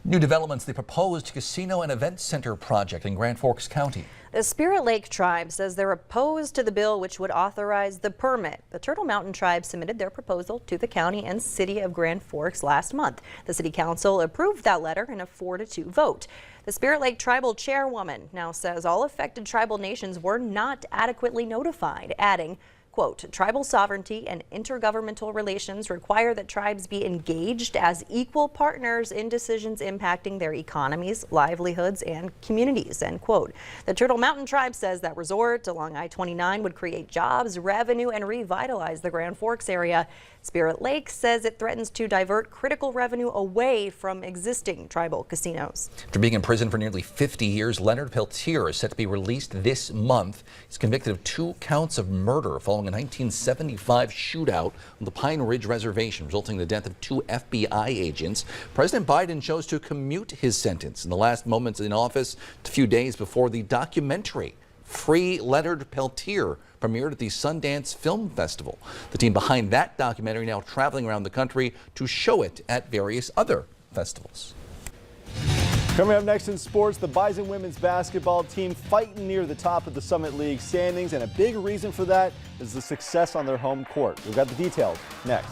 New developments, the proposed casino and event center project in Grand Forks County. The Spirit Lake Tribe says they're opposed to the bill which would authorize the permit. The Turtle Mountain Tribe submitted their proposal to the county and city of Grand Forks last month. The city council approved that letter in a 4-2 vote. The Spirit Lake Tribal chairwoman now says all affected tribal nations were not adequately notified, adding, quote, tribal sovereignty and intergovernmental relations require that tribes be engaged as equal partners in decisions impacting their economies, livelihoods, and communities, end quote. The Turtle Mountain Tribe says that resort along I-29 would create jobs, revenue, and revitalize the Grand Forks area. Spirit Lake says it threatens to divert critical revenue away from existing tribal casinos. After being in prison for nearly 50 years, Leonard Peltier is set to be released this month. He's convicted of 2 counts of murder following a 1975 shootout on the Pine Ridge Reservation, resulting in the death of 2 FBI agents. President Biden chose to commute his sentence in the last moments in office, a few days before the documentary Free Leonard Peltier premiered at the Sundance Film Festival. The team behind that documentary now traveling around the country to show it at various other festivals. Coming up next in sports, the Bison women's basketball team fighting near the top of the Summit League standings, and a big reason for that is the success on their home court. We've got the details next.